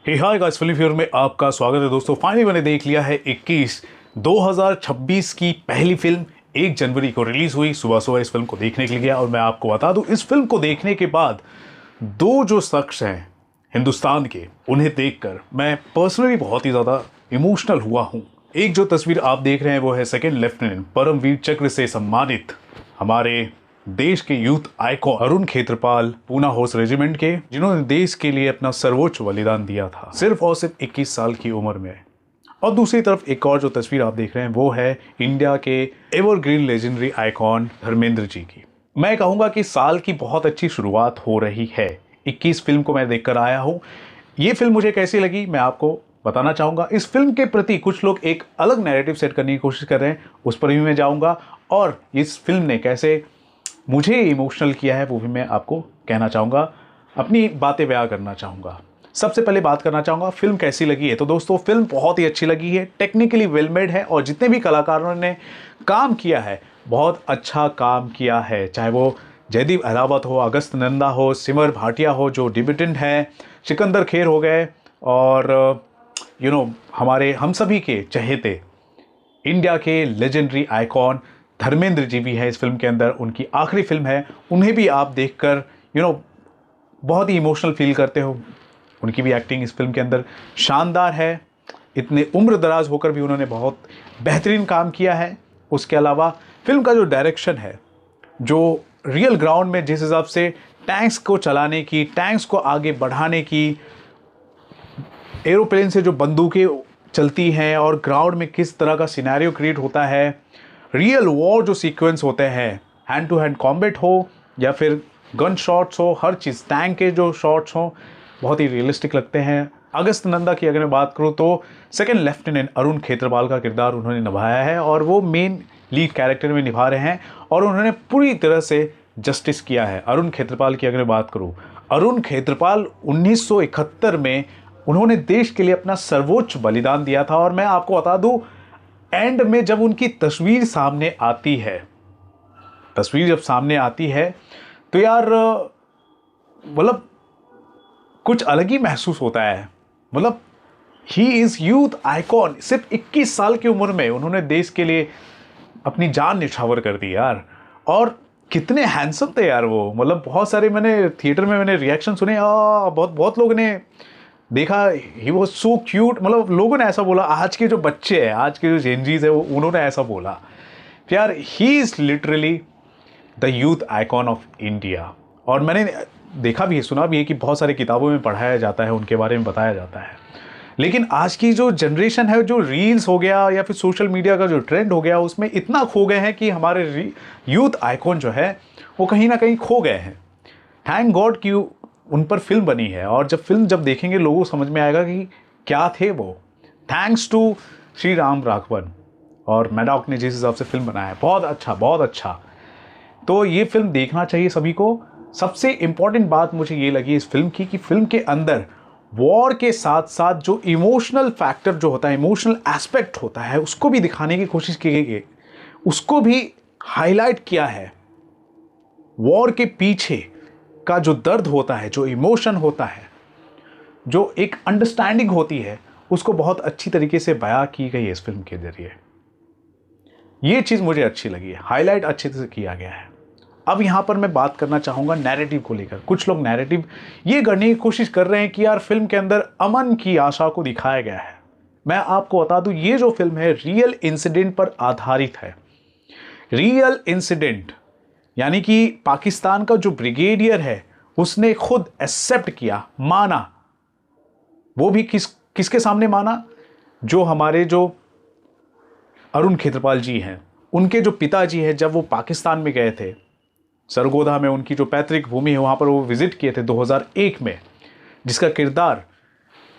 हे hi guys, film fair में आपका स्वागत है दोस्तों। फाइनली मैंने देख लिया है 2026 की पहली फिल्म 1 जनवरी को रिलीज हुई। सुबह सुबह इस फिल्म को देखने के लिए गया और मैं आपको बता दूं, इस फिल्म को देखने के बाद दो जो शख्स हैं हिंदुस्तान के, उन्हें देखकर मैं पर्सनली बहुत ही ज़्यादा इमोशनल हुआ हूँ। एक जो तस्वीर आप देख रहे हैं वो है सेकेंड लेफ्टिनेंट परमवीर चक्र से सम्मानित हमारे देश के youth icon Arun Khetarpal Poona horse regiment के, जिन्होंने देश के लिए अपना सर्वोच्च बलिदान दिया था सिर्फ और सिर्फ 21 साल की उम्र में। और दूसरी तरफ एक और जो तस्वीर आप देख रहे हैं वो है इंडिया के evergreen legendary icon Dharmendra ji की। मैं कहूँगा कि साल की बहुत अच्छी शुरुआत हो रही है। 21 फिल्म को मैं देखकर आया हूँ। ये फिल्म मुझे कैसी लगी मैं आपको बताना चाहूँगा। इस फिल्म के प्रति कुछ लोग एक अलग नैरेटिव सेट करने की कोशिश कर रहे हैं, उस पर भी मैं जाऊँगा। और इस फिल्म ने कैसे मुझे इमोशनल किया है वो भी मैं आपको कहना चाहूँगा, अपनी बातें बयां करना चाहूँगा। सबसे पहले बात करना चाहूँगा फिल्म कैसी लगी है। तो दोस्तों, फिल्म बहुत ही अच्छी लगी है, टेक्निकली वेल मेड है और जितने भी कलाकारों ने काम किया है बहुत अच्छा काम किया है। चाहे वो जयदीप अहलावत हो, अगस्त नंदा हो, सिमर भाटिया हो जो डिब्यूटेंट हैं, सिकंदर खेर हो गए, और हमारे हम सभी के चहेते इंडिया के लेजेंडरी आइकॉन धर्मेंद्र जी भी है इस फिल्म के अंदर। उनकी आखिरी फिल्म है, उन्हें भी आप देखकर बहुत ही इमोशनल फील करते हो। उनकी भी एक्टिंग इस फिल्म के अंदर शानदार है। इतने उम्र दराज होकर भी उन्होंने बहुत बेहतरीन काम किया है। उसके अलावा फिल्म का जो डायरेक्शन है, जो रियल ग्राउंड में जिस हिसाब से टैंक्स को चलाने की, टैंक्स को आगे बढ़ाने की, एरोप्लेन से जो बंदूकें चलती हैं और ग्राउंड में किस तरह का सिनेरियो क्रिएट होता है, रियल वॉर जो सीक्वेंस होते हैं, हैंड टू हैंड कॉम्बैट हो या फिर गन शॉट्स हो, हर चीज़, टैंक के जो शॉट्स हो बहुत ही रियलिस्टिक लगते हैं। अगस्त नंदा की अगर मैं बात करूं तो सेकंड लेफ्टिनेंट अरुण खेत्रपाल का किरदार उन्होंने निभाया है और वो मेन लीड कैरेक्टर में निभा रहे हैं और उन्होंने पूरी तरह से जस्टिस किया है। अरुण खेत्रपाल की अगर मैं बात करूँ, अरुण खेत्रपाल 1971 में उन्होंने देश के लिए अपना सर्वोच्च बलिदान दिया था। और मैं आपको बता दूं, एंड में जब उनकी तस्वीर सामने आती है, तस्वीर जब सामने आती है तो यार मतलब कुछ अलग ही महसूस होता है। मतलब ही इज़ यूथ आइकॉन। सिर्फ 21 साल की उम्र में उन्होंने देश के लिए अपनी जान निछावर कर दी यार। और कितने हैंडसम थे यार वो। मतलब बहुत सारे मैंने थिएटर में रिएक्शन सुने, बहुत लोगों ने देखा, ही वॉज सो क्यूट। मतलब लोगों ने ऐसा बोला, आज के जो बच्चे हैं, आज के जो जेनजीज है, उन्होंने ऐसा बोला यार, he is literally the youth icon of India. और मैंने देखा भी है, सुना भी है कि बहुत सारी किताबों में पढ़ाया जाता है, उनके बारे में बताया जाता है। लेकिन आज की जो जनरेशन है, जो रील्स हो गया या फिर सोशल मीडिया का जो ट्रेंड हो गया, उसमें इतना खो गए हैं कि हमारे यूथ आइकॉन जो है वो कहीं ना कहीं खो गए हैं। थैंक गॉड कि उन पर फिल्म बनी है, और जब फिल्म देखेंगे लोगों को समझ में आएगा कि क्या थे वो। थैंक्स टू श्री राम राघवन और मैडॉक ने जिस हिसाब से फिल्म बनाया है, बहुत अच्छा, बहुत अच्छा। तो ये फिल्म देखना चाहिए सभी को। सबसे इंपॉर्टेंट बात मुझे ये लगी इस फिल्म की कि फिल्म के अंदर वॉर के साथ साथ जो इमोशनल फैक्टर जो होता है, इमोशनल एस्पेक्ट होता है, उसको भी दिखाने की कोशिश की गई है, उसको भी हाईलाइट किया है। वॉर के पीछे का जो दर्द होता है, जो इमोशन होता है, जो एक अंडरस्टैंडिंग होती है, उसको बहुत अच्छी तरीके से बयां की गई है इस फिल्म के जरिए। ये चीज़ मुझे अच्छी लगी है, हाईलाइट अच्छे से किया गया है। अब यहाँ पर मैं बात करना चाहूँगा नैरेटिव को लेकर। कुछ लोग नैरेटिव ये करने की कोशिश कर रहे हैं कि यार फिल्म के अंदर अमन की आशा को दिखाया गया है। मैं आपको बता दूँ, ये जो फिल्म है रियल इंसिडेंट पर आधारित है। रियल इंसिडेंट यानी कि पाकिस्तान का जो ब्रिगेडियर है उसने खुद एक्सेप्ट किया, माना। वो भी किसके सामने माना? जो हमारे जो अरुण खेत्रपाल जी हैं, उनके जो पिताजी हैं, जब वो पाकिस्तान में गए थे, सरगोधा में उनकी जो पैतृक भूमि है, वहाँ पर वो विजिट किए थे 2001 में, जिसका किरदार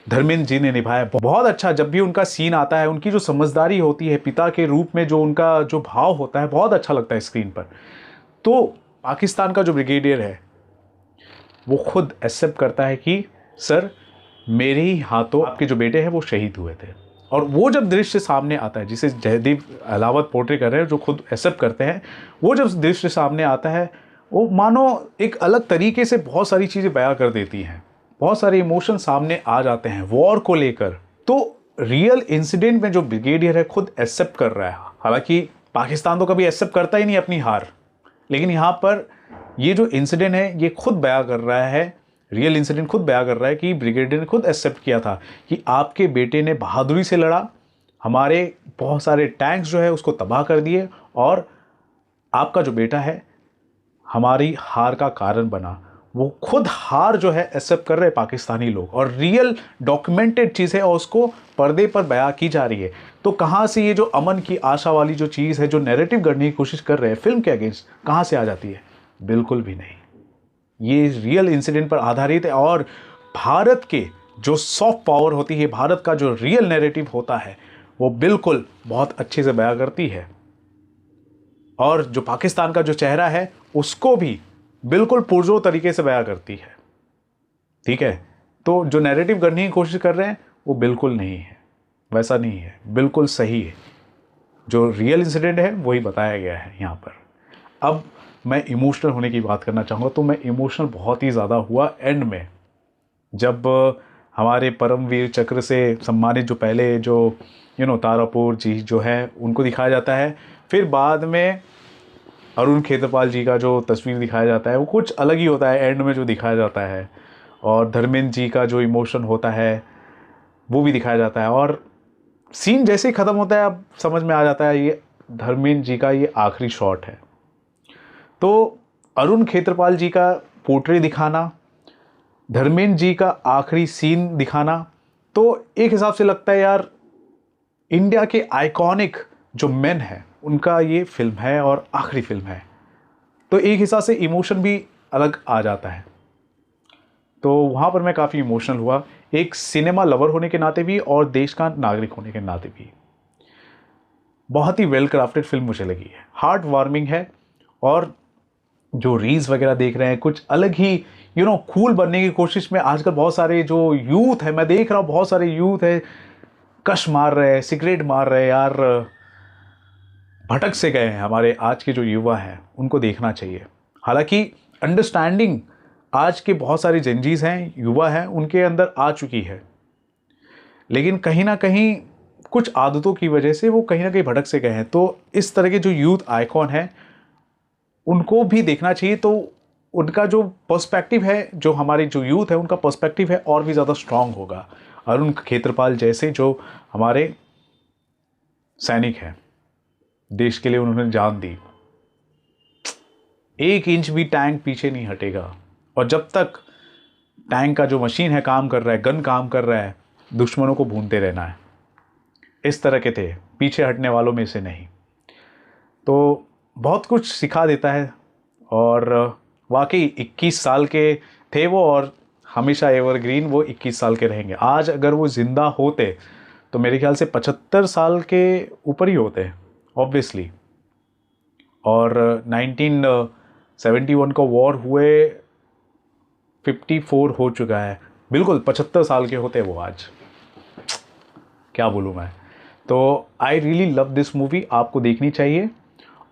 धर्मेंद्र जी ने निभाया। बहुत अच्छा, जब भी उनका सीन आता है, उनकी जो समझदारी होती है पिता के रूप में, जो उनका जो भाव होता है, बहुत अच्छा लगता है स्क्रीन पर। तो पाकिस्तान का जो ब्रिगेडियर है वो खुद एक्सेप्ट करता है कि सर, मेरे ही हाथों आपके जो बेटे हैं वो शहीद हुए थे। और वो जब दृश्य सामने आता है, जिसे जयदीप अहलावत पोर्ट्रे कर रहे हैं, जो खुद एक्सेप्ट करते हैं, वो जब दृश्य सामने आता है, वो मानो एक अलग तरीके से बहुत सारी चीज़ें बयां कर देती हैं। बहुत सारे इमोशन सामने आ जाते हैं वॉर को लेकर। तो रियल इंसिडेंट में जो ब्रिगेडियर है खुद एक्सेप्ट कर रहा है, हालांकि पाकिस्तान तो कभी एक्सेप्ट करता ही नहीं अपनी हार, लेकिन यहाँ पर ये जो इंसिडेंट है ये खुद बयां कर रहा है, रियल इंसिडेंट खुद बयां कर रहा है कि ब्रिगेडियर ने खुद एक्सेप्ट किया था कि आपके बेटे ने बहादुरी से लड़ा, हमारे बहुत सारे टैंक्स जो है उसको तबाह कर दिए, और आपका जो बेटा है हमारी हार का कारण बना। वो खुद हार जो है एक्सेप्ट कर रहे पाकिस्तानी लोग, और रियल डॉक्यूमेंटेड चीज़ है और उसको पर्दे पर बयां की जा रही है। तो कहाँ से ये जो अमन की आशा वाली जो चीज़ है, जो नैरेटिव गढ़ने की कोशिश कर रहे हैं फिल्म के अगेंस्ट, कहाँ से आ जाती है? बिल्कुल भी नहीं। ये रियल इंसिडेंट पर आधारित है, और भारत के जो सॉफ्ट पावर होती है, भारत का जो रियल नैरेटिव होता है, वो बिल्कुल बहुत अच्छे से बयां करती है, और जो पाकिस्तान का जो चेहरा है उसको भी बिल्कुल पुरजोर तरीके से बयां करती है। ठीक है, तो जो नैरेटिव करने की कोशिश कर रहे हैं वो बिल्कुल नहीं है, वैसा नहीं है, बिल्कुल सही है। जो रियल इंसिडेंट है वही बताया गया है यहाँ पर। अब मैं इमोशनल होने की बात करना चाहूँगा, तो मैं इमोशनल बहुत ही ज़्यादा हुआ एंड में, जब हमारे परमवीर चक्र से सम्मानित जो पहले जो तारापुर जी जो है उनको दिखाया जाता है, फिर बाद में अरुण खेत्रपाल जी का जो तस्वीर दिखाया जाता है वो कुछ अलग ही होता है एंड में जो दिखाया जाता है, और धर्मेंद्र जी का जो इमोशन होता है वो भी दिखाया जाता है, और सीन जैसे ही ख़त्म होता है अब समझ में आ जाता है ये धर्मेंद्र जी का ये आखिरी शॉट है। तो अरुण खेत्रपाल जी का पोर्ट्रेट दिखाना, धर्मेंद्र जी का आखिरी सीन दिखाना, तो एक हिसाब से लगता है यार इंडिया के आइकॉनिक जो मेन है उनका ये फिल्म है और आखिरी फिल्म है, तो एक हिसाब से इमोशन भी अलग आ जाता है। तो वहाँ पर मैं काफ़ी इमोशनल हुआ, एक सिनेमा लवर होने के नाते भी और देश का नागरिक होने के नाते भी। बहुत ही वेल क्राफ्टेड फिल्म मुझे लगी है, हार्ट वार्मिंग है, और जो रील्स वगैरह देख रहे हैं कुछ अलग ही कूल बनने की कोशिश में आजकल बहुत सारे जो यूथ है, मैं देख रहा हूँ बहुत सारे यूथ है कश मार रहे हैं, सिगरेट मार रहे हैं यार, भटक से गए हैं। हमारे आज के जो युवा हैं उनको देखना चाहिए। हालांकि अंडरस्टैंडिंग आज के बहुत सारे जेनजीज हैं, युवा हैं, उनके अंदर आ चुकी है, लेकिन कहीं ना कहीं कुछ आदतों की वजह से वो कहीं ना कहीं भटक से गए हैं। तो इस तरह के जो यूथ आइकॉन है उनको भी देखना चाहिए, तो उनका जो पर्सपेक्टिव है, जो हमारे जो यूथ है उनका पर्सपेक्टिव है और भी ज़्यादा स्ट्रांग होगा। अरुण खेत्रपाल जैसे जो हमारे सैनिक हैं, देश के लिए उन्होंने जान दी, 1 इंच भी टैंक पीछे नहीं हटेगा, और जब तक टैंक का जो मशीन है काम कर रहा है, गन काम कर रहा है, दुश्मनों को भूनते रहना है। इस तरह के थे, पीछे हटने वालों में से नहीं। तो बहुत कुछ सिखा देता है, और वाकई 21 साल के थे वो, और हमेशा एवरग्रीन वो 21 साल के रहेंगे। आज अगर वो ज़िंदा होते तो मेरे ख्याल से 75 साल के ऊपर ही होते ऑब्वियसली, और 1971 का वॉर हुए 54 हो चुका है, बिल्कुल 75 साल के होते वो आज, क्या बोलूँ मैं। तो I really love this movie, आपको देखनी चाहिए।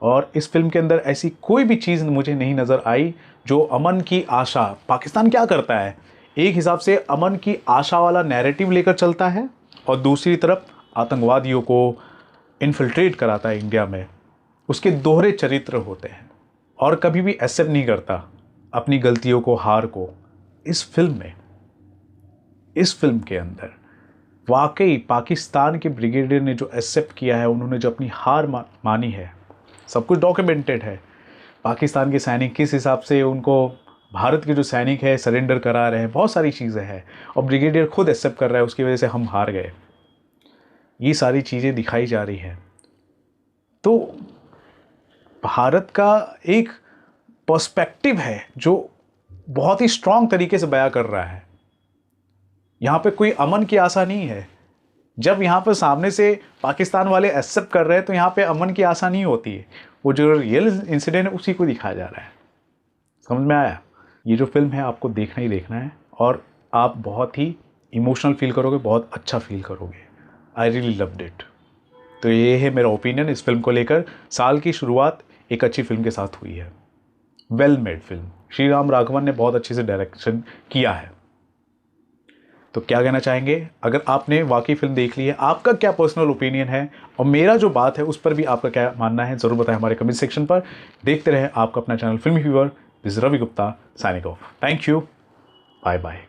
और इस फिल्म के अंदर ऐसी कोई भी चीज़ मुझे नहीं नज़र आई जो अमन की आशा, पाकिस्तान क्या करता है, एक हिसाब से अमन की आशा वाला नैरेटिव लेकर चलता है, और दूसरी तरफ आतंकवादियों को इन्फिल्ट्रेट कराता है इंडिया में। उसके दोहरे चरित्र होते हैं, और कभी भी एक्सेप्ट नहीं करता अपनी गलतियों को, हार को। इस फिल्म के अंदर वाकई पाकिस्तान के ब्रिगेडियर ने जो एक्सेप्ट किया है, उन्होंने जो अपनी हार मानी है, सब कुछ डॉक्यूमेंटेड है। पाकिस्तान के सैनिक किस हिसाब से उनको भारत के जो सैनिक है सरेंडर करा रहे हैं, बहुत सारी चीज़ें हैं, और ब्रिगेडियर खुद एक्सेप्ट कर रहा है उसकी वजह से हम हार गए। ये सारी चीज़ें दिखाई जा रही हैं। तो भारत का एक पर्सपेक्टिव है जो बहुत ही स्ट्रांग तरीके से बयां कर रहा है। यहाँ पे कोई अमन की आशा नहीं है। जब यहाँ पर सामने से पाकिस्तान वाले एक्सेप्ट कर रहे हैं तो यहाँ पे अमन की आशा नहीं होती है। वो जो रियल इंसिडेंट है उसी को दिखाया जा रहा है। समझ में आया? ये जो फिल्म है आपको देखना ही देखना है, और आप बहुत ही इमोशनल फील करोगे, बहुत अच्छा फील करोगे। I really loved it. तो ये है मेरा ओपिनियन इस फिल्म को लेकर। साल की शुरुआत एक अच्छी फिल्म के साथ हुई है, well made film. Shri Ram Raghavan ने बहुत अच्छे से डायरेक्शन किया है। तो क्या कहना चाहेंगे? अगर आपने वाकई फिल्म देख ली है, आपका क्या पर्सनल ओपिनियन है और मेरा जो बात है उस पर भी आपका क्या मानना है, ज़रूर बताएं हमारे कमेंट सेक्शन पर। देखते रहें आपका अपना channel Filmy fever. This is Ravi Gupta signing off. Thank you, bye bye.